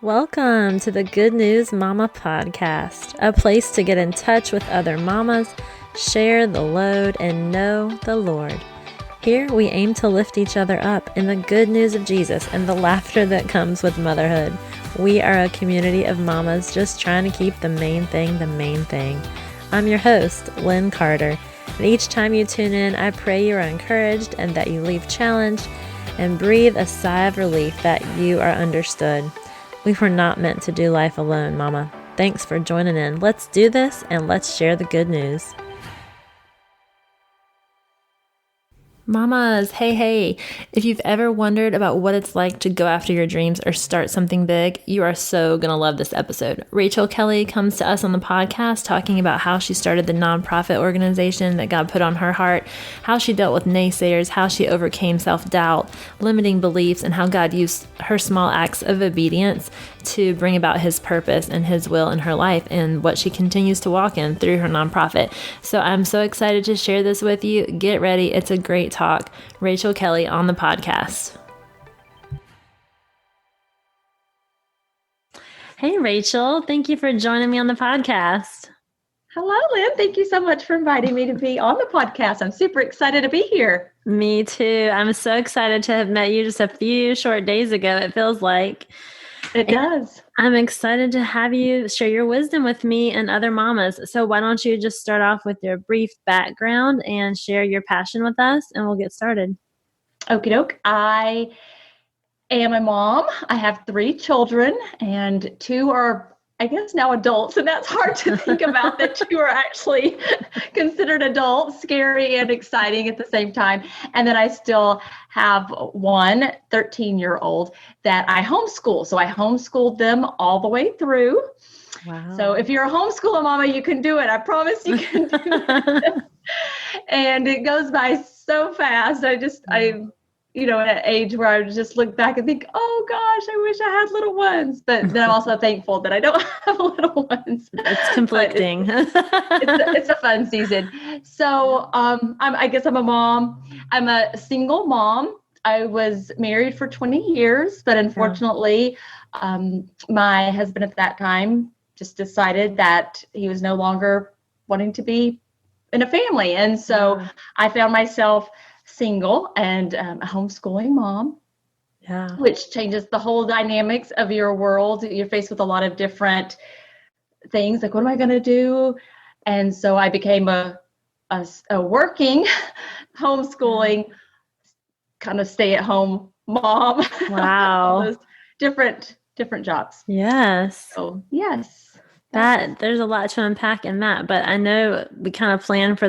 Welcome to the Good News Mama podcast, a place to get in touch with other mamas, share the load, and know the Lord. Here we aim to lift each other up in the good news of Jesus and the laughter that comes with motherhood. We are a community of mamas just trying to keep the main thing the main thing. I'm your host, Lynn Carter, and each time you tune in, I pray you are encouraged and that you leave challenged and breathe a sigh of relief that you are understood. We were not meant to do life alone, Mama. Thanks for joining in. Let's do this and let's share the good news. Mamas, hey. If you've ever wondered about what it's like to go after your dreams or start something big, you are so going to love this episode. Rachel Kelley comes to us on the podcast talking about how she started the nonprofit organization that God put on her heart, how she dealt with naysayers, how she overcame self-doubt, limiting beliefs, and how God used her small acts of obedience to bring about his purpose and his will in her life and what she continues to walk in through her nonprofit. So I'm so excited to share this with you. Get ready. It's a great talk. Rachel Kelley on the podcast. Hey, Rachel. Thank you for joining me on the podcast. Hello, Lynn. Thank you so much for inviting me to be on the podcast. I'm super excited to be here. Me too. I'm so excited to have met you just a few short days ago, it feels like. It does. I'm excited to have you share your wisdom with me and other mamas. So why don't you just start off with your brief background and share your passion with us, and we'll get started. Okie doke. I am a mom. I have 3 children, and 2 are, I guess, now adults, and that's hard to think about that 2 are actually considered adults, scary and exciting at the same time. And then I still have one 13-year-old that I homeschool. So I homeschooled them all the way through. Wow. So if you're a homeschooler mama, you can do it. I promise you can do it. And it goes by so fast. I'm at an age where I just look back and think, oh gosh, I wish I had little ones. But then I'm also thankful that I don't have little ones. It's conflicting. It's a fun season. So I guess I'm a mom. I'm a single mom. I was married for 20 years, but unfortunately, my husband at that time just decided that he was no longer wanting to be in a family. And so I found myself single and a homeschooling mom, which changes the whole dynamics of your world. You're faced with a lot of different things, like, what am I going to do? And so I became a working, homeschooling, kind of stay-at-home mom. Wow. Those different jobs. Yes. So yes. There's a lot to unpack in that, but I know we kind of planned for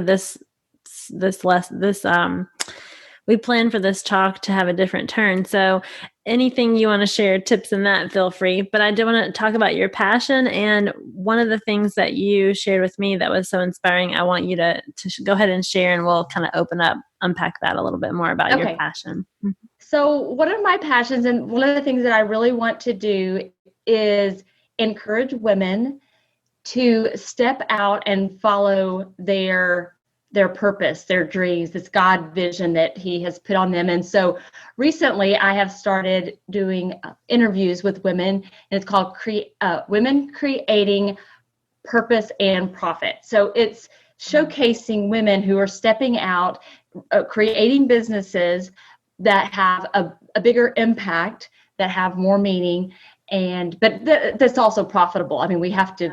we planned for this talk to have a different turn. So anything you want to share, tips in that, feel free. But I do want to talk about your passion. And one of the things that you shared with me that was so inspiring, I want you to go ahead and share, and we'll kind of unpack that a little bit more about your passion. So one of my passions, and one of the things that I really want to do, is encourage women to step out and follow their purpose, their dreams, this God vision that he has put on them. And so recently I have started doing interviews with women, and it's called Women Creating Purpose and Profit. So it's showcasing women who are stepping out, creating businesses that have a bigger impact, that have more meaning, but that's also profitable. I mean, we have to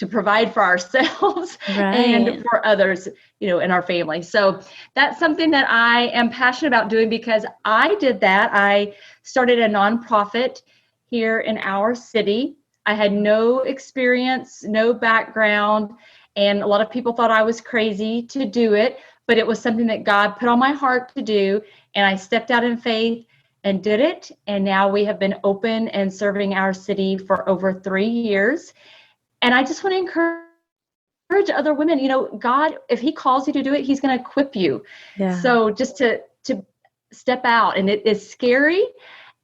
provide for ourselves and for others, in our family. So that's something that I am passionate about doing, because I did that. I started a nonprofit here in our city. I had no experience, no background, and a lot of people thought I was crazy to do it, but it was something that God put on my heart to do. And I stepped out in faith and did it. And now we have been open and serving our city for over 3 years. And I just want to encourage other women, God, if he calls you to do it, he's going to equip you. Yeah. So just to step out, and it is scary.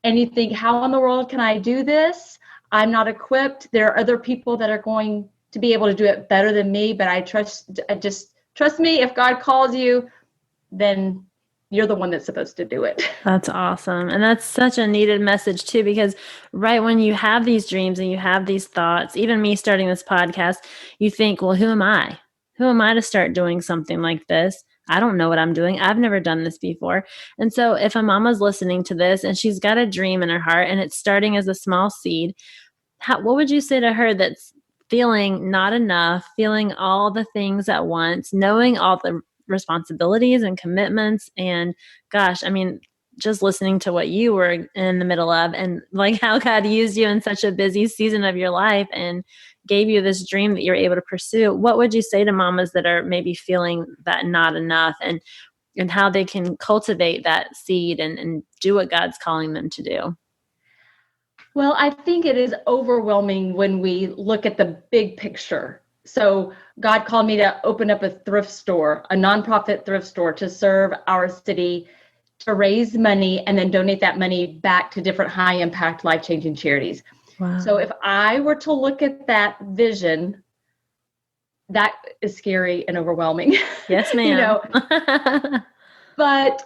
And you think, how in the world can I do this? I'm not equipped. There are other people that are going to be able to do it better than me, but I trust me. If God calls you, then you're the one that's supposed to do it. That's awesome. And that's such a needed message too, because right when you have these dreams and you have these thoughts, even me starting this podcast, you think, well, who am I? Who am I to start doing something like this? I don't know what I'm doing. I've never done this before. And so if a mama's listening to this and she's got a dream in her heart and it's starting as a small seed, what would you say to her that's feeling not enough, feeling all the things at once, knowing all the responsibilities and commitments? And gosh, I mean, just listening to what you were in the middle of and like how God used you in such a busy season of your life and gave you this dream that you're able to pursue. What would you say to mamas that are maybe feeling that not enough, and how they can cultivate that seed and do what God's calling them to do? Well, I think it is overwhelming when we look at the big picture. So God called me to open up a thrift store, a nonprofit thrift store to serve our city, to raise money and then donate that money back to different high impact, life-changing charities. Wow. So if I were to look at that vision, that is scary and overwhelming. Yes, ma'am. But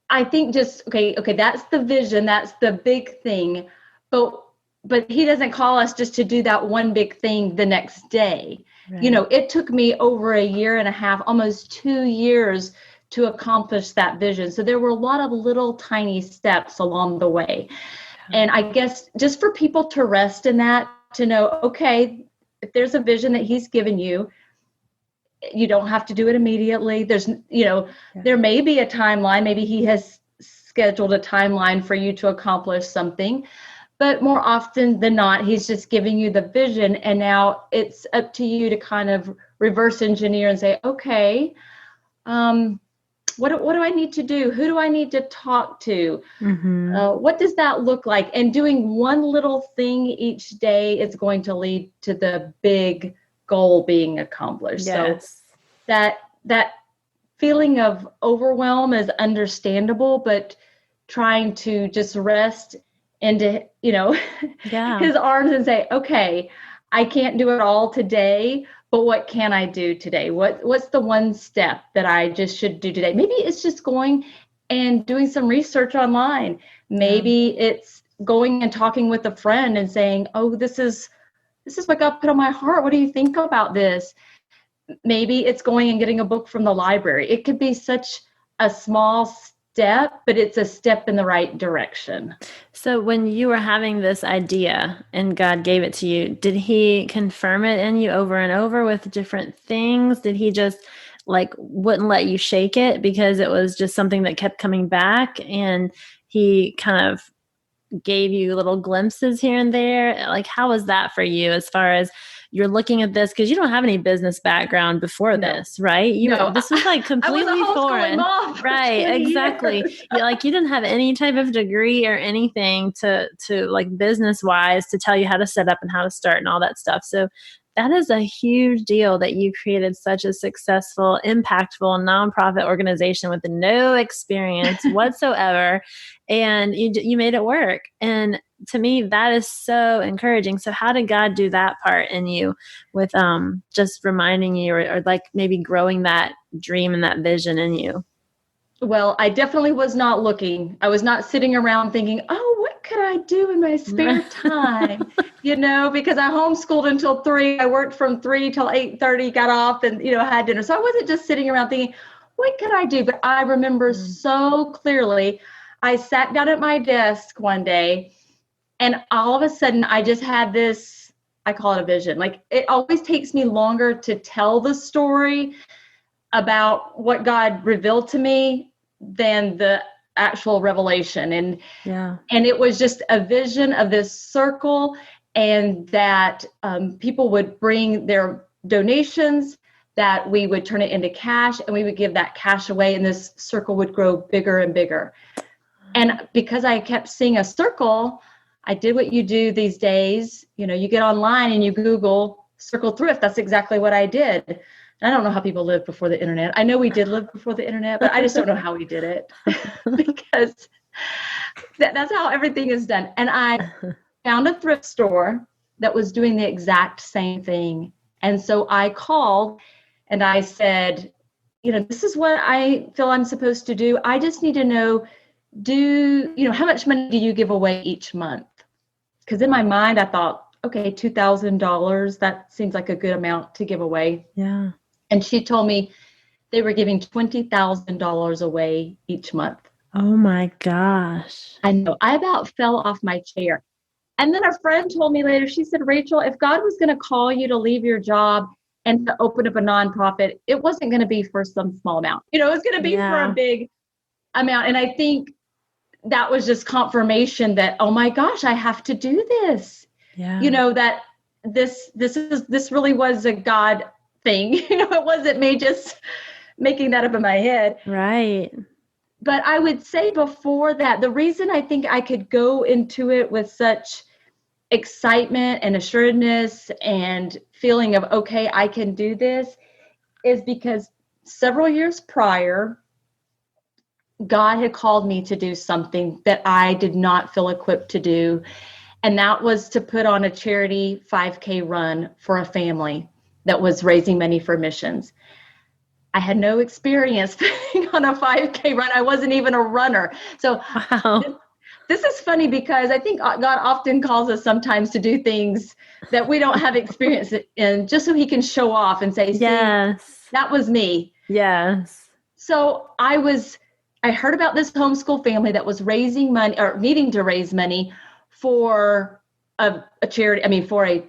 I think just, okay, that's the vision. That's the big thing. But he doesn't call us just to do that one big thing the next day. Right. It took me over a year and a half, almost 2 years to accomplish that vision. So there were a lot of little tiny steps along the way. And I guess just for people to rest in that, to know, okay, if there's a vision that he's given you, you don't have to do it immediately. There's, there may be a timeline. Maybe he has scheduled a timeline for you to accomplish something. But more often than not, he's just giving you the vision. And now it's up to you to kind of reverse engineer and say, okay, what do I need to do? Who do I need to talk to? Mm-hmm. What does that look like? And doing one little thing each day is going to lead to the big goal being accomplished. Yes. So that feeling of overwhelm is understandable, but trying to just rest into, his arms and say, okay, I can't do it all today, but what can I do today? What's the one step that I just should do today? Maybe it's just going and doing some research online. Maybe it's going and talking with a friend and saying, oh, this is what God put on my heart. What do you think about this? Maybe it's going and getting a book from the library. It could be such a small step, but it's a step in the right direction. So when you were having this idea and God gave it to you, did he confirm it in you over and over with different things? Did he just wouldn't let you shake it because it was just something that kept coming back, and he kind of gave you little glimpses here and there? How was that for you as far as you're looking at this? Because you don't have any business background before this, right? This was completely foreign. Right, exactly. You didn't have any type of degree or anything to business wise to tell you how to set up and how to start and all that stuff. So that is a huge deal that you created such a successful, impactful nonprofit organization with no experience whatsoever. And you made it work. And to me, that is so encouraging. So how did God do that part in you with just reminding you or maybe growing that dream and that vision in you? Well, I definitely was not looking. I was not sitting around thinking, oh, what could I do in my spare time? Because I homeschooled until 3. I worked from 3 till 8:30, got off and, had dinner. So I wasn't just sitting around thinking, what could I do? But I remember so clearly, I sat down at my desk one day and all of a sudden I just had this, I call it a vision. It always takes me longer to tell the story about what God revealed to me than the actual revelation. And it was just a vision of this circle, and that people would bring their donations, that we would turn it into cash, and we would give that cash away, and this circle would grow bigger and bigger. And because I kept seeing a circle, I did what you do these days. You get online and you Google circle thrift. That's exactly what I did. And I don't know how people lived before the internet. I know we did live before the internet, but I just don't know how we did it because that's how everything is done. And I found a thrift store that was doing the exact same thing. And so I called and I said, this is what I feel I'm supposed to do. I just need to know, how much money do you give away each month? Because in my mind, I thought, okay, $2,000, that seems like a good amount to give away. Yeah. And she told me they were giving $20,000 away each month. Oh my gosh. I know. I about fell off my chair. And then a friend told me later, she said, Rachel, if God was going to call you to leave your job and to open up a nonprofit, it wasn't going to be for some small amount. It was going to be for a big amount. And I think that was just confirmation that, oh my gosh, I have to do this. Yeah. That this really was a God thing. It wasn't me just making that up in my head. Right. But I would say before that, the reason I think I could go into it with such excitement and assuredness and feeling of, okay, I can do this, is because several years prior, God had called me to do something that I did not feel equipped to do. And that was to put on a charity 5K run for a family that was raising money for missions. I had no experience being on a 5K run. I wasn't even a runner. So wow. This is funny because I think God often calls us sometimes to do things that we don't have experience in, just so he can show off and say, see, yes, that was me. Yes. So I heard about this homeschool family that was raising money or needing to raise money for a charity. For a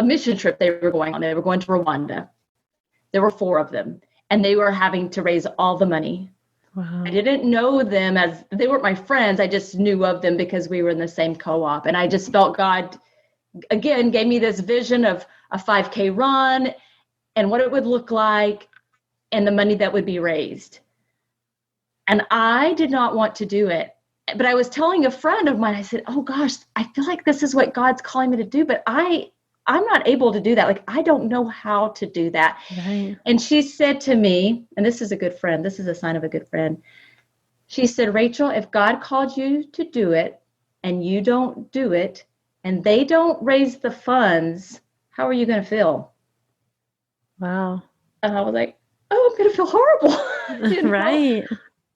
mission trip they were going on. They were going to Rwanda. There were 4 of them. And they were having to raise all the money. Wow. I didn't know them as they weren't my friends. I just knew of them because we were in the same co-op. And I just felt God, again, gave me this vision of a 5K run and what it would look like and the money that would be raised. And I did not want to do it. But I was telling a friend of mine, I said, oh gosh, I feel like this is what God's calling me to do, but I'm not able to do that. Like, I don't know how to do that. Right. And she said to me, and this is a good friend, this is a sign of a good friend. She said, Rachel, if God called you to do it and you don't do it and they don't raise the funds, how are you going to feel? Wow. And I was like, oh, I'm going to feel horrible. Right.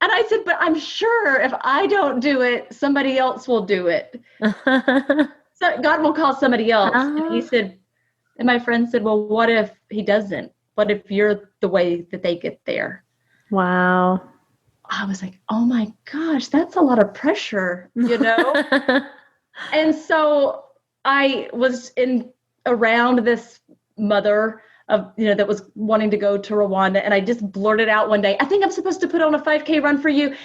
And I said, but I'm sure if I don't do it, somebody else will do it. So God will call somebody else. And he said, and my friend said, well, what if he doesn't? What if you're the way that they get there? Wow. I was like, oh my gosh, that's a lot of pressure, And so I was around this mother of, that was wanting to go to Rwanda. And I just blurted out one day, I think I'm supposed to put on a 5K run for you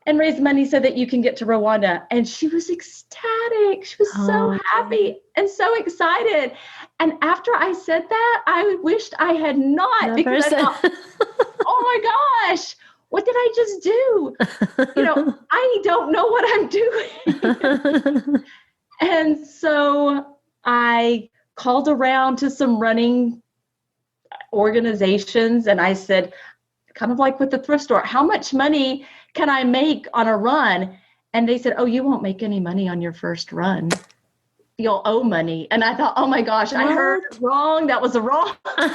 and raise money so that you can get to Rwanda. And she was ecstatic. She was so happy and so excited. And after I said that, I wished I had not, because I thought, oh my gosh, what did I just do? I don't know what I'm doing. And so I called around to some running organizations and I said, kind of like with the thrift store, how much money can I make on a run? And they said, oh, you won't make any money on your first run. You'll owe money. And I thought, oh my gosh, what? I heard it wrong. That was wrong. God,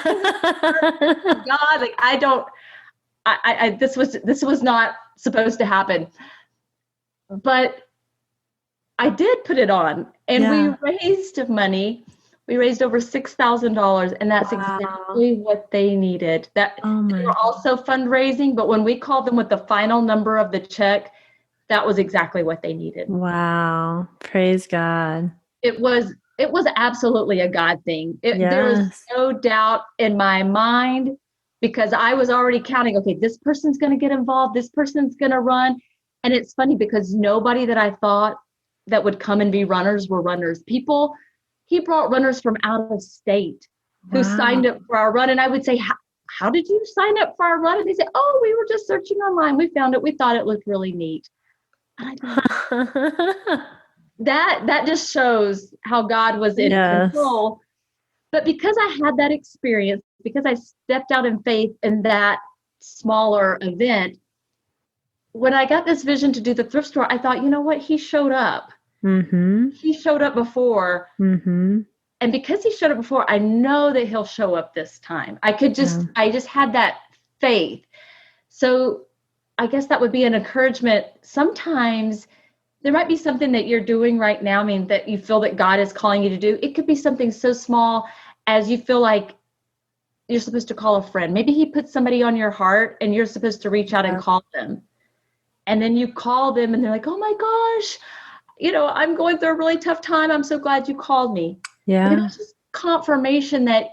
like this was not supposed to happen. But I did put it on and we raised money. We raised over $6,000, and that's exactly what they needed. They were also fundraising, but when we called them with the final number of the check, that was exactly what they needed. Wow. Praise God. It was absolutely a God thing. There was no doubt in my mind, because I was already counting, okay, this person's going to get involved. This person's going to run. And it's funny because nobody that I thought that would come and be runners were runners. He brought runners from out of state who signed up for our run. And I would say, how did you sign up for our run? And they said, oh, we were just searching online. We found it. We thought it looked really neat. That just shows how God was in control. But because I had that experience, because I stepped out in faith in that smaller event, when I got this vision to do the thrift store, I thought, you know what? He showed up. Mm-hmm. He showed up before. Mm-hmm. And because he showed up before, I know that he'll show up this time. I just had that faith. So I guess that would be an encouragement. Sometimes there might be something that you're doing right now, I mean, that you feel that God is calling you to do. It could be something so small as you feel like you're supposed to call a friend. Maybe he puts somebody on your heart and you're supposed to reach out and call them. And then you call them and they're like, oh my gosh, I'm going through a really tough time. I'm so glad you called me. Yeah. It's just confirmation that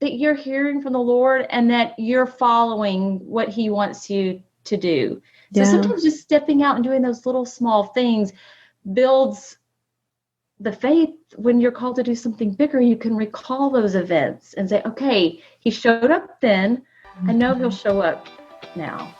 you're hearing from the Lord and that you're following what he wants you to do. So sometimes just stepping out and doing those little small things builds the faith. When you're called to do something bigger, you can recall those events and say, okay, he showed up then. I know he'll show up now.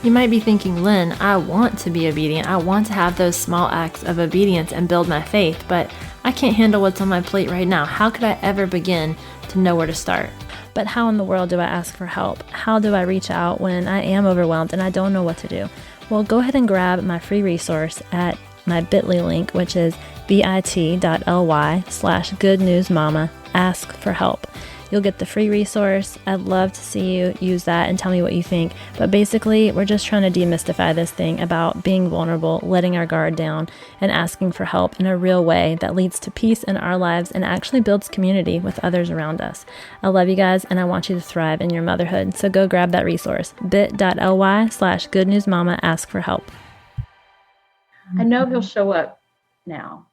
You might be thinking, Lynn, I want to be obedient. I want to have those small acts of obedience and build my faith, but I can't handle what's on my plate right now. How could I ever begin to know where to start? But how in the world do I ask for help? How do I reach out when I am overwhelmed and I don't know what to do? Well, go ahead and grab my free resource at my bit.ly link, which is bit.ly/goodnewsmama, ask for help. You'll get the free resource. I'd love to see you use that and tell me what you think. But basically, we're just trying to demystify this thing about being vulnerable, letting our guard down, and asking for help in a real way that leads to peace in our lives and actually builds community with others around us. I love you guys, and I want you to thrive in your motherhood. So go grab that resource, bit.ly/goodnewsmama, ask for help. I know he'll show up now.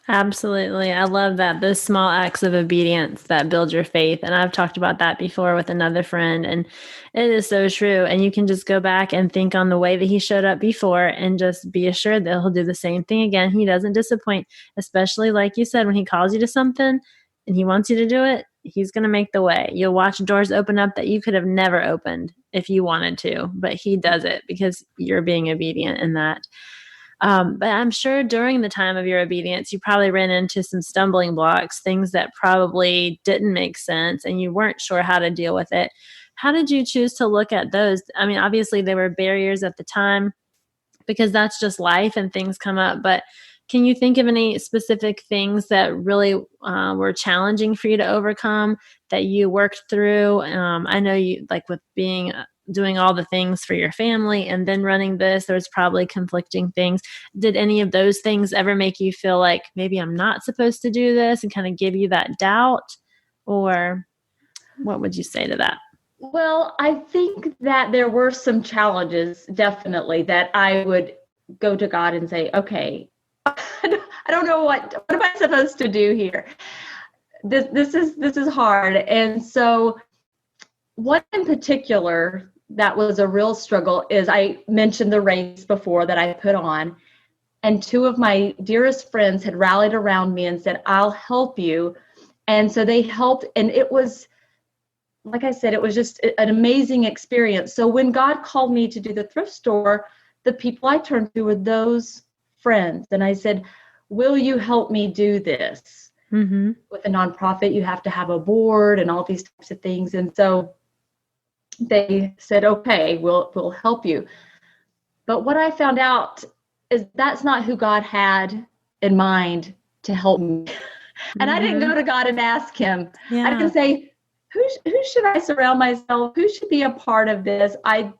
Absolutely. I love that. Those small acts of obedience that build your faith. And I've talked about that before with another friend, and it is so true. And you can just go back and think on the way that he showed up before and just be assured that he'll do the same thing again. He doesn't disappoint, especially like you said, when he calls you to something and he wants you to do it, he's going to make the way. You'll watch doors open up that you could have never opened if you wanted to, but he does it because you're being obedient in that. But I'm sure during the time of your obedience, you probably ran into some stumbling blocks, things that probably didn't make sense and you weren't sure how to deal with it. How did you choose to look at those? I mean, obviously there were barriers at the time because that's just life and things come up. But can you think of any specific things that really were challenging for you to overcome that you worked through? I know you, like with doing all the things for your family and then running this, there's probably conflicting things. Did any of those things ever make you feel like maybe I'm not supposed to do this and kind of give you that doubt? Or what would you say to that? Well, I think that there were some challenges, definitely, that I would go to God and say, okay, I don't know what am I supposed to do here? This is hard. And so one in particular that was a real struggle is I mentioned the race before that I put on, and two of my dearest friends had rallied around me and said, I'll help you. And so they helped. And it was, like I said, it was just an amazing experience. So when God called me to do the thrift store, the people I turned to were those friends. And I said, will you help me do this? Mm-hmm. With a nonprofit, you have to have a board and all these types of things. And so they said, okay, we'll help you. But what I found out is that's not who God had in mind to help me. And I didn't go to God and ask him. Yeah. I didn't say, who should I surround myself? Who should be a part of this? I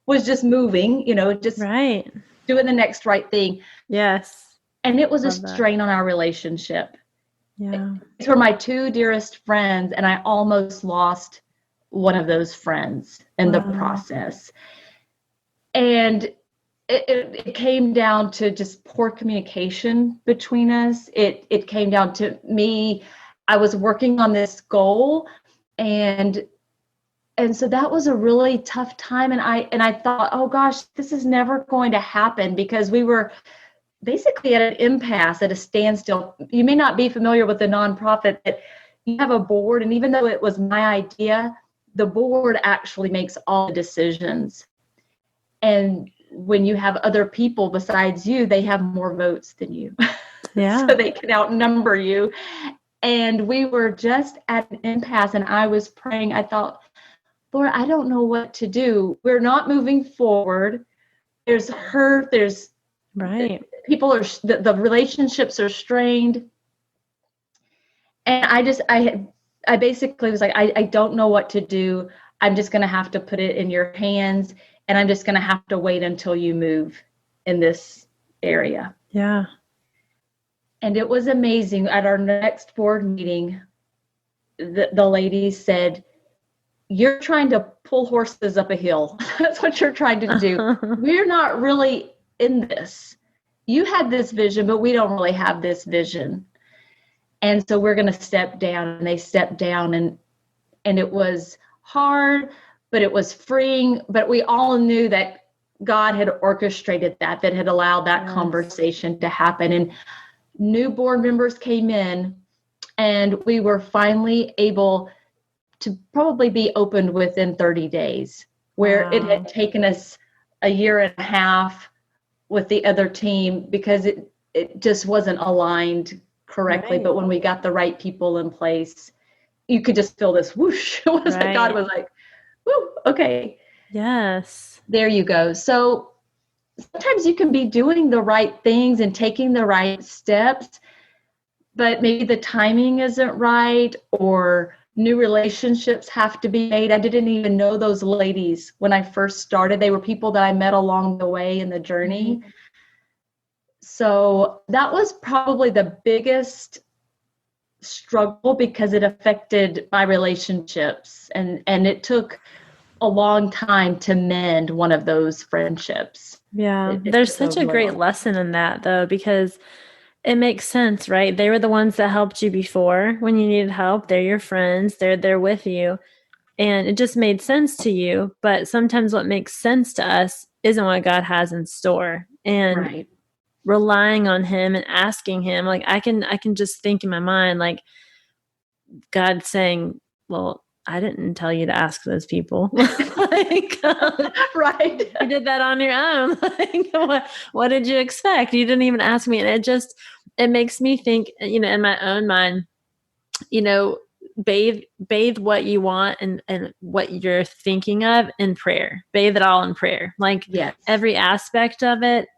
was just moving, just right, doing the next right thing. Yes. And it was a strain on our relationship. Yeah. These were my two dearest friends, and I almost lost one of those friends in the process. And it came down to just poor communication between us. It came down to me. I was working on this goal, and so that was a really tough time. And I thought, oh gosh, this is never going to happen, because we were basically at an impasse, at a standstill. You may not be familiar with the nonprofit, but you have a board, and even though it was my idea, the board actually makes all the decisions. And when you have other people besides you, they have more votes than you. Yeah. So they can outnumber you. And we were just at an impasse, and I was praying. I thought, Lord, I don't know what to do. We're not moving forward. There's hurt. There's right. People are, the relationships are strained. And I basically was like, I don't know what to do. I'm just going to have to put it in your hands, and I'm just going to have to wait until you move in this area. Yeah. And it was amazing. At our next board meeting, the lady said, "You're trying to pull horses up a hill." That's what you're trying to do. We're not really in this. You had this vision, but we don't really have this vision. And so we're going to step down. And they stepped down, and it was hard, but it was freeing. But we all knew that God had orchestrated that had allowed that conversation to happen. And new board members came in, and we were finally able to probably be opened within 30 days, where it had taken us a year and a half with the other team because it just wasn't aligned correctly. Right. But when we got the right people in place, you could just feel this whoosh. It was like God was like, whoo, okay. Yes. There you go. So sometimes you can be doing the right things and taking the right steps, but maybe the timing isn't right, or new relationships have to be made. I didn't even know those ladies when I first started. They were people that I met along the way in the journey. Mm-hmm. So that was probably the biggest struggle because it affected my relationships, and it took a long time to mend one of those friendships. Yeah, there's such a great lesson in that, though, because it makes sense, right? They were the ones that helped you before when you needed help. They're your friends. They're there with you. And it just made sense to you. But sometimes what makes sense to us isn't what God has in store. And relying on him and asking him, like I can just think in my mind, like God saying, well, I didn't tell you to ask those people. Like, right. You did that on your own. Like, what did you expect? You didn't even ask me. And it makes me think, in my own mind, bathe what you want and what you're thinking of in prayer. Bathe it all in prayer. Like every aspect of it,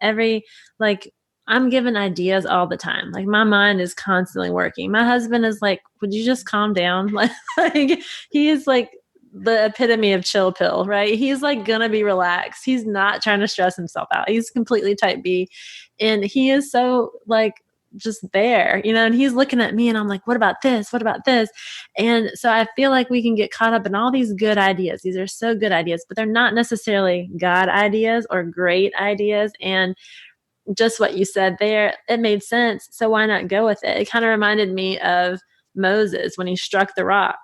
I'm given ideas all the time. Like my mind is constantly working. My husband is like, would you just calm down? Like he is like the epitome of chill pill, right? He's like gonna be relaxed. He's not trying to stress himself out. He's completely type B. And he is so like just there, and he's looking at me and I'm like, what about this? What about this? And so I feel like we can get caught up in all these good ideas. These are so good ideas, but they're not necessarily God ideas or great ideas. And just what you said there, it made sense. So why not go with it? It kind of reminded me of Moses when he struck the rock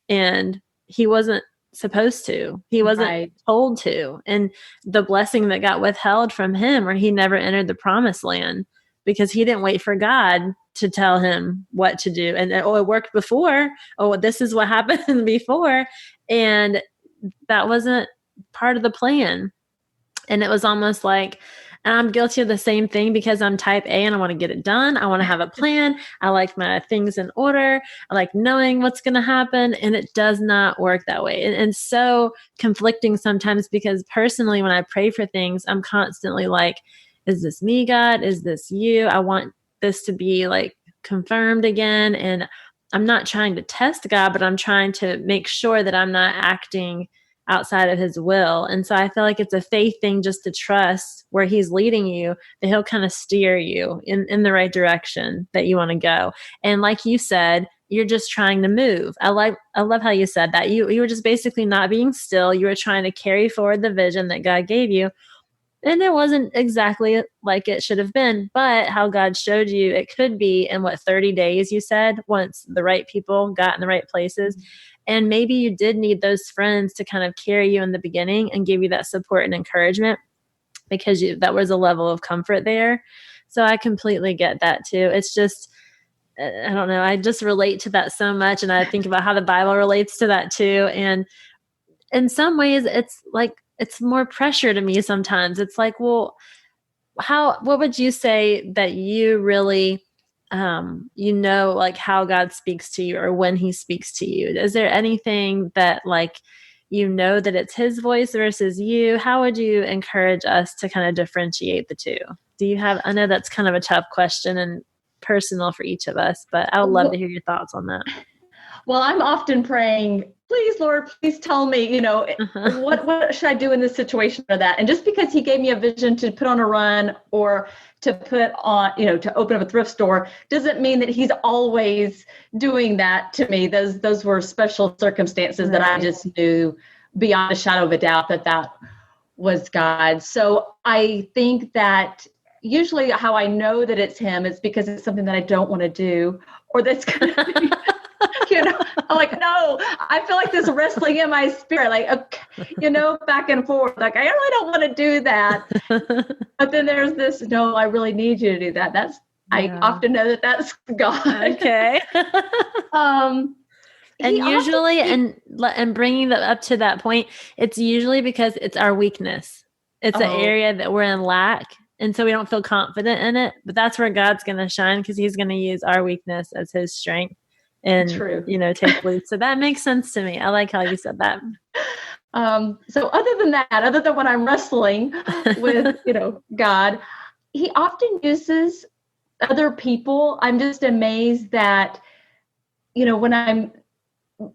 and he wasn't supposed to. He wasn't told to. And the blessing that got withheld from him, where he never entered the promised land because he didn't wait for God to tell him what to do. And it worked before. Oh, this is what happened before. And that wasn't part of the plan. And it was almost like, and I'm guilty of the same thing because I'm type A and I want to get it done. I want to have a plan. I like my things in order. I like knowing what's going to happen. And it does not work that way. And so conflicting sometimes because personally, when I pray for things, I'm constantly like, is this me, God? Is this you? I want this to be like confirmed again. And I'm not trying to test God, but I'm trying to make sure that I'm not acting outside of his will. And so I feel like it's a faith thing just to trust where he's leading you, that he'll kind of steer you in the right direction that you want to go. And like you said, you're just trying to move. I love how you said that. You were just basically not being still. You were trying to carry forward the vision that God gave you. And it wasn't exactly like it should have been, but how God showed you it could be in 30 days, you said, once the right people got in the right places. And maybe you did need those friends to kind of carry you in the beginning and give you that support and encouragement because that was a level of comfort there. So I completely get that too. It's just, I don't know. I just relate to that so much. And I think about how the Bible relates to that too. And in some ways it's like, it's more pressure to me sometimes. It's like, well, what would you say that you really, like how God speaks to you or when he speaks to you? Is there anything that like, that it's his voice versus you? How would you encourage us to kind of differentiate the two? Do you have, I know that's kind of a tough question and personal for each of us, but I would love to hear your thoughts on that. Well, I'm often praying please, Lord, please tell me, what should I do in this situation or that? And just because he gave me a vision to put on a run or to put on, to open up a thrift store doesn't mean that he's always doing that to me. Those were special circumstances that I just knew beyond a shadow of a doubt that was God. So I think that usually how I know that it's him is because it's something that I don't want to do, or that's going to be, I'm like, no, I feel like this wrestling in my spirit, like, okay, back and forth. Like, I really don't want to do that. But then there's this, no, I really need you to do that. I often know that that's God. Okay. And usually, and bringing that up to that point, it's usually because it's our weakness. It's an area that we're in lack. And so we don't feel confident in it, but that's where God's going to shine because he's going to use our weakness as his strength and, take lead. So that makes sense to me. I like how you said that. So other than when I'm wrestling with, God, he often uses other people. I'm just amazed that, when I'm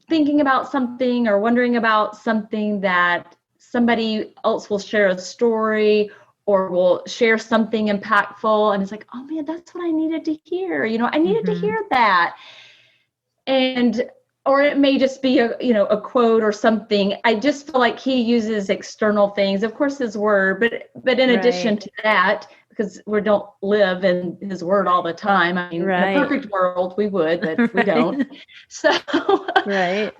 thinking about something or wondering about something, that somebody else will share a story or will share something impactful. And it's like, oh man, that's what I needed to hear. I needed to hear that. Or it may just be a quote or something. I just feel like he uses external things, of course, his word, but in addition to that, because we don't live in his word all the time. I mean, in a perfect world, we would, but we don't. So I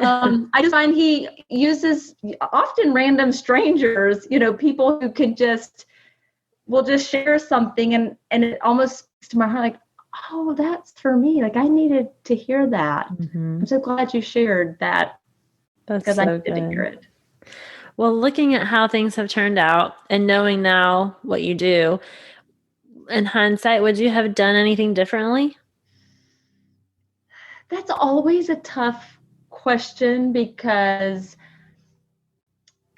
just find he uses often random strangers, people who will just share something and it almost speaks to my heart, like, oh, that's for me. Like, I needed to hear that. I'm so glad you shared that. Because I needed to hear it. Well, looking at how things have turned out and knowing now what you do, in hindsight, would you have done anything differently? That's always a tough question because,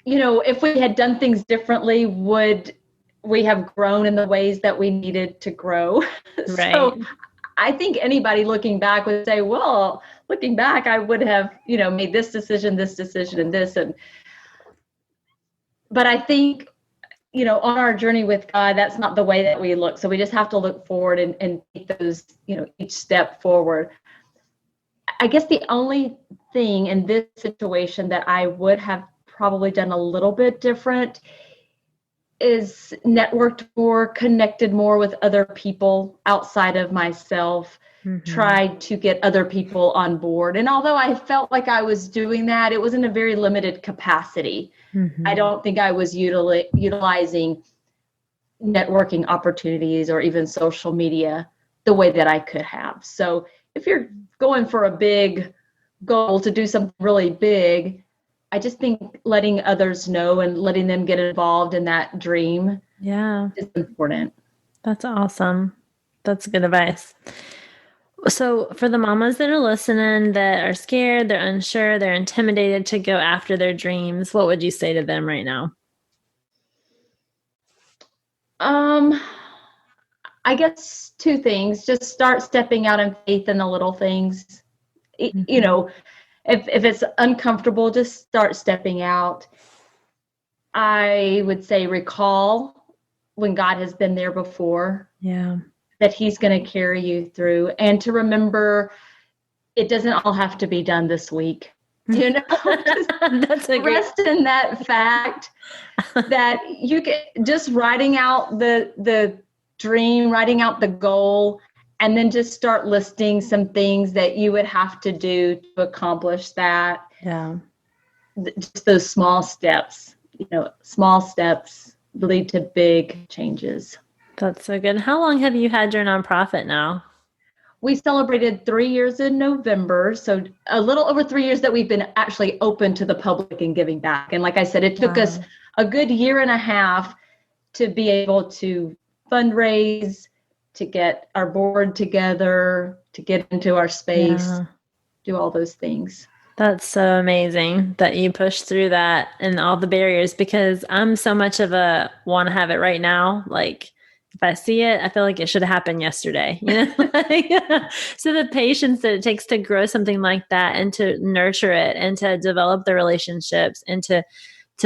if we had done things differently, would we have grown in the ways that we needed to grow? So I think anybody looking back would say, well, looking back, I would have, made this decision, and this. But I think, on our journey with God, that's not the way that we look. So we just have to look forward and take those, each step forward. I guess the only thing in this situation that I would have probably done a little bit different is networked more, connected more with other people outside of myself, tried to get other people on board. And although I felt like I was doing that, it was in a very limited capacity. I don't think I was utilizing networking opportunities or even social media the way that I could have. So if you're going for a big goal to do something really big, I just think letting others know and letting them get involved in that dream is important. That's awesome. That's good advice. So for the mamas that are listening that are scared, they're unsure, they're intimidated to go after their dreams, what would you say to them right now? I guess two things. Just start stepping out in faith in the little things. If it's uncomfortable, just start stepping out. I would say recall when God has been there before. Yeah. That he's going to carry you through, and to remember it doesn't all have to be done this week. That's a rest in that fact that you can just writing out the dream, writing out the goal, and then just start listing some things that you would have to do to accomplish that. Yeah. Just those small steps, small steps lead to big changes. That's so good. How long have you had your nonprofit now? We celebrated 3 years in November. So a little over 3 years that we've been actually open to the public and giving back. And like I said, it took us a good year and a half to be able to fundraise, to get our board together, to get into our space, do all those things. That's so amazing that you pushed through that and all the barriers, because I'm so much of a want to have it right now. Like, if I see it, I feel like it should have happened yesterday, Like, so the patience that it takes to grow something like that and to nurture it and to develop the relationships and to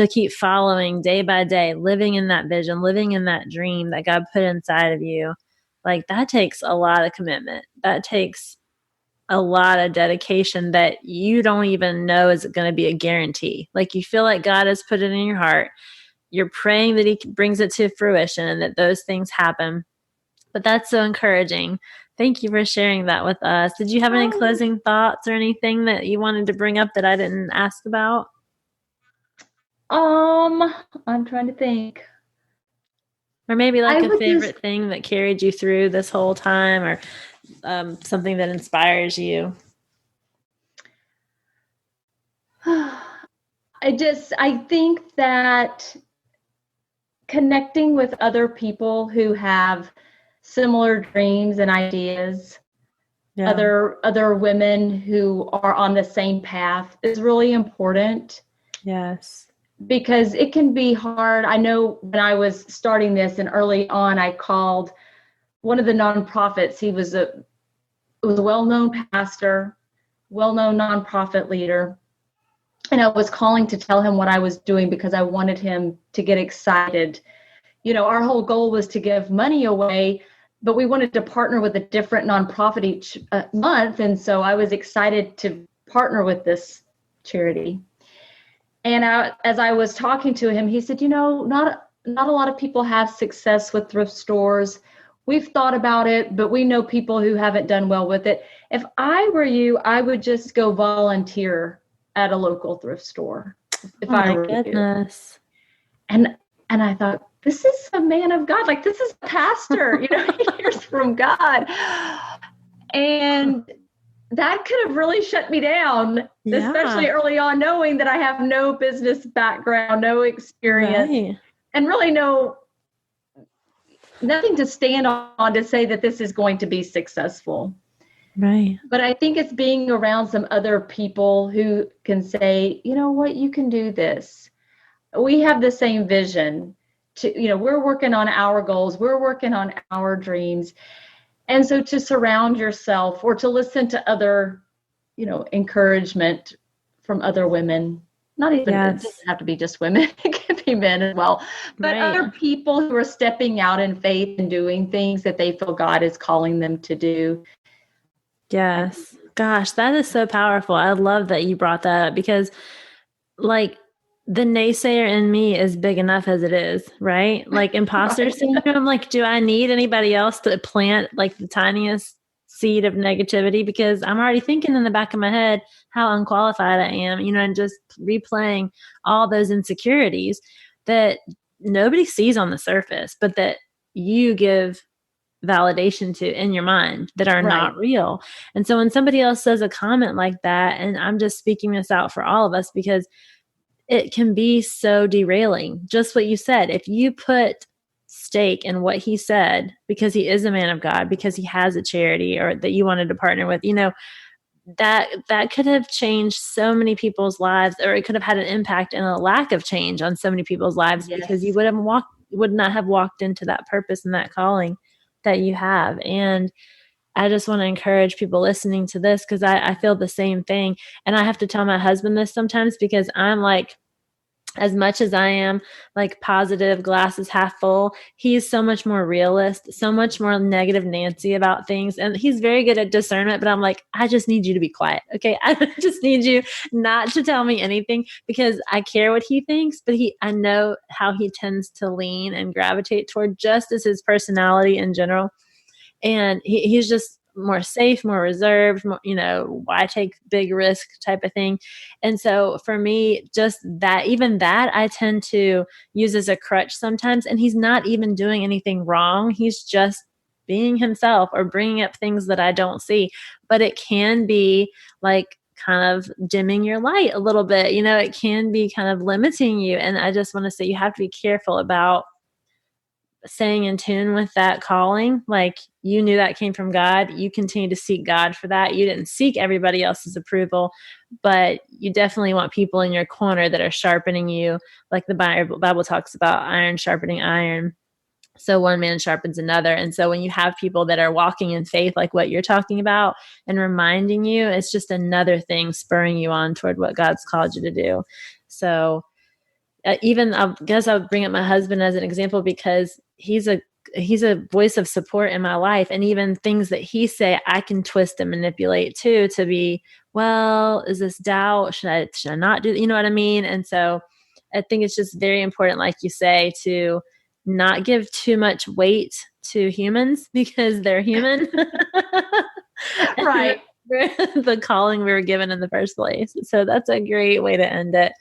keep following day by day, living in that vision, living in that dream that God put inside of you, like that takes a lot of commitment. That takes a lot of dedication that you don't even know is going to be a guarantee. Like you feel like God has put it in your heart. You're praying that he brings it to fruition and that those things happen. But that's so encouraging. Thank you for sharing that with us. Did you have any closing thoughts or anything that you wanted to bring up that I didn't ask about? I'm trying to think. Or maybe like a favorite thing that carried you through this whole time, or something that inspires you. I think that connecting with other people who have similar dreams and ideas, other women who are on the same path is really important. Yes. Because it can be hard. I know when I was starting this and early on, I called one of the nonprofits. He was a well-known pastor, well-known nonprofit leader. And I was calling to tell him what I was doing because I wanted him to get excited. Our whole goal was to give money away, but we wanted to partner with a different nonprofit each month. And so I was excited to partner with this charity. And as I was talking to him, he said, not a lot of people have success with thrift stores. We've thought about it, but we know people who haven't done well with it. If I were you, I would just go volunteer at a local thrift store. If I were goodness. You. And I thought, this is a man of God. Like, this is a pastor, he hears from God. And that could have really shut me down, especially early on, knowing that I have no business background, no experience, and really nothing to stand on to say that this is going to be successful. Right. But I think it's being around some other people who can say, you know what, you can do this. We have the same vision. We're working on our goals. We're working on our dreams. And so to surround yourself or to listen to other, encouragement from other women, not even, it doesn't have to be just women, it can be men as well, but other people who are stepping out in faith and doing things that they feel God is calling them to do. Yes. Gosh, that is so powerful. I love that you brought that up because like the naysayer in me is big enough as it is, right? Like imposter syndrome. Like, do I need anybody else to plant like the tiniest seed of negativity? Because I'm already thinking in the back of my head how unqualified I am, and just replaying all those insecurities that nobody sees on the surface, but that you give validation to in your mind that are not real. And so when somebody else says a comment like that, and I'm just speaking this out for all of us because it can be so derailing. Just what you said. If you put stake in what he said, because he is a man of God, because he has a charity or that you wanted to partner with, that could have changed so many people's lives, or it could have had an impact and a lack of change on so many people's lives because you would not have walked into that purpose and that calling that you have. And I just want to encourage people listening to this because I feel the same thing. And I have to tell my husband this sometimes because I'm like, as much as I am like positive, glasses half full, he's so much more realist, so much more negative Nancy about things. And he's very good at discernment, but I'm like, I just need you to be quiet. Okay. I just need you not to tell me anything because I care what he thinks, but I know how he tends to lean and gravitate toward just as his personality in general. And he's just more safe, more reserved, more, why take big risk type of thing. And so for me, just that, even that I tend to use as a crutch sometimes. And he's not even doing anything wrong. He's just being himself or bringing up things that I don't see. But it can be like kind of dimming your light a little bit. It can be kind of limiting you. And I just want to say you have to be careful about staying in tune with that calling. Like you knew that came from God. You continue to seek God for that. You didn't seek everybody else's approval, but you definitely want people in your corner that are sharpening you. Like the Bible talks about iron sharpening iron. So one man sharpens another. And so when you have people that are walking in faith, like what you're talking about, and reminding you, it's just another thing spurring you on toward what God's called you to do. So even I guess I would bring up my husband as an example, because he's a voice of support in my life. And even things that he say, I can twist and manipulate too, to be, well, is this doubt? Should I not do, you know what I mean? And so I think it's just very important, like you say, to not give too much weight to humans, because they're human. Right. The calling we were given in the first place. So that's a great way to end it.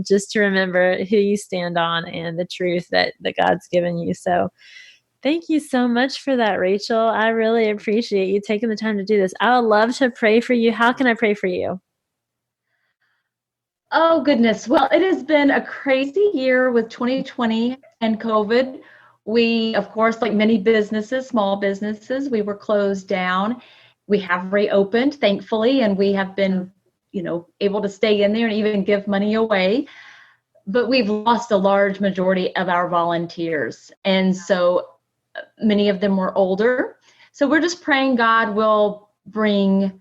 Just to remember who you stand on and the truth that God's given you. So thank you so much for that, Rachel. I really appreciate you taking the time to do this. I would love to pray for you. How can I pray for you? Oh, goodness. Well, it has been a crazy year with 2020 and COVID. We, of course, like many businesses, small businesses, we were closed down. We have reopened, thankfully, and we have been, able to stay in there and even give money away. But we've lost a large majority of our volunteers. And so many of them were older. So we're just praying God will bring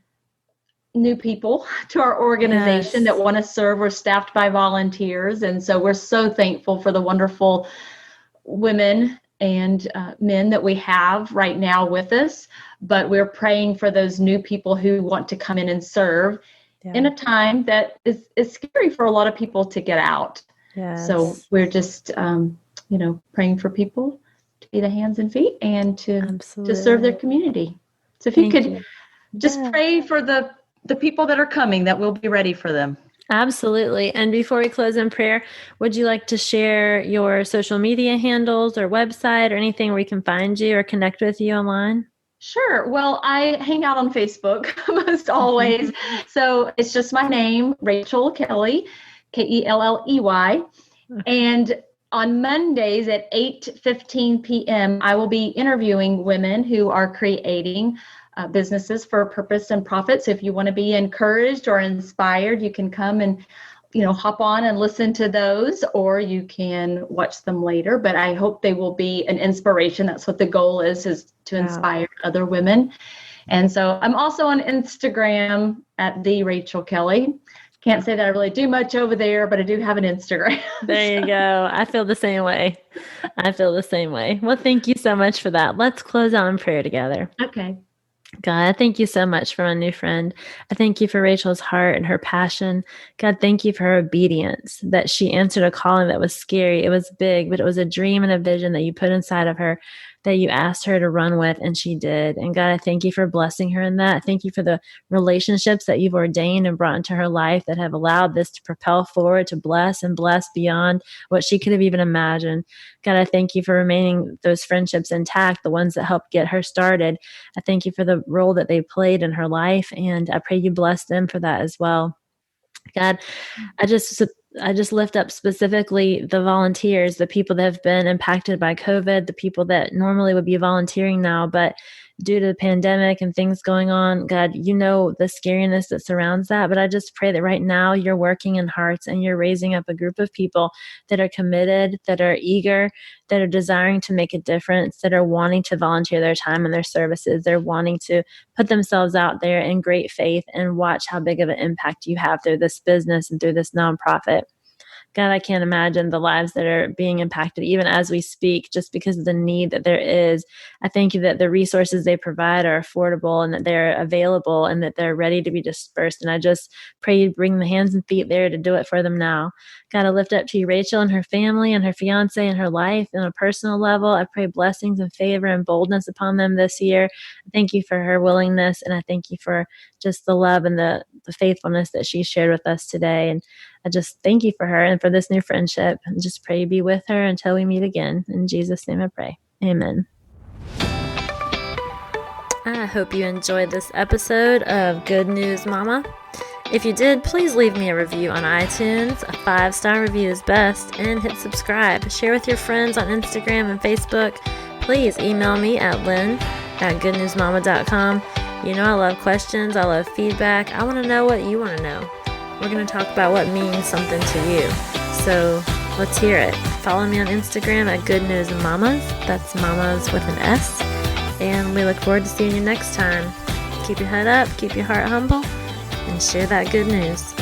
new people to our organization that want to serve. We're staffed by volunteers. And so we're so thankful for the wonderful women and men that we have right now with us. But we're praying for those new people who want to come in and serve in a time that is scary for a lot of people to get out. So we're just, praying for people to be the hands and feet and to serve their community. So if you could just pray for the people that are coming, that we'll be ready for them. Absolutely. And before we close in prayer, would you like to share your social media handles or website or anything where we can find you or connect with you online? Sure. Well, I hang out on Facebook most always. So it's just my name, Rachel Kelley, Kelley. And on Mondays at 8:15 p.m., I will be interviewing women who are creating businesses for purpose and profit. So if you want to be encouraged or inspired, you can come and, hop on and listen to those, or you can watch them later. But I hope they will be an inspiration. That's what the goal is to inspire other women. And so I'm also on Instagram at the Rachel Kelley. Can't say that I really do much over there, but I do have an Instagram. There you go. I feel the same way. Well, thank you so much for that. Let's close out in prayer together. Okay. God, I thank you so much for my new friend. I thank you for Rachel's heart and her passion. God, thank you for her obedience, that she answered a calling that was scary. It was big, but it was a dream and a vision that you put inside of her, that you asked her to run with, and she did. And God, I thank you for blessing her in that. Thank you for the relationships that you've ordained and brought into her life that have allowed this to propel forward, to bless and bless beyond what she could have even imagined. God, I thank you for remaining those friendships intact, the ones that helped get her started. I thank you for the role that they played in her life, and I pray you bless them for that as well. God, I just lift up specifically the volunteers, the people that have been impacted by COVID, the people that normally would be volunteering now, but due to the pandemic and things going on, God, you know the scariness that surrounds that. But I just pray that right now you're working in hearts and you're raising up a group of people that are committed, that are eager, that are desiring to make a difference, that are wanting to volunteer their time and their services. They're wanting to put themselves out there in great faith and watch how big of an impact you have through this business and through this nonprofit. God, I can't imagine the lives that are being impacted even as we speak, just because of the need that there is. I thank you that the resources they provide are affordable and that they're available and that they're ready to be dispersed. And I just pray you bring the hands and feet there to do it for them now. God, I lift up to you Rachel and her family and her fiance and her life on a personal level. I pray blessings and favor and boldness upon them this year. I thank you for her willingness, and I thank you for just the love and the faithfulness that she shared with us today. And I just thank you for her and for this new friendship, and just pray you be with her until we meet again. In Jesus' name I pray. Amen. I hope you enjoyed this episode of Good News Mama. If you did, please leave me a review on iTunes. A 5-star review is best, and hit subscribe. Share with your friends on Instagram and Facebook. Please email me at lynn@goodnewsmama.com. You know I love questions. I love feedback. I want to know what you want to know. We're going to talk about what means something to you. So let's hear it. Follow me on Instagram at Good News Mamas. That's mamas with an S. And we look forward to seeing you next time. Keep your head up, keep your heart humble, and share that good news.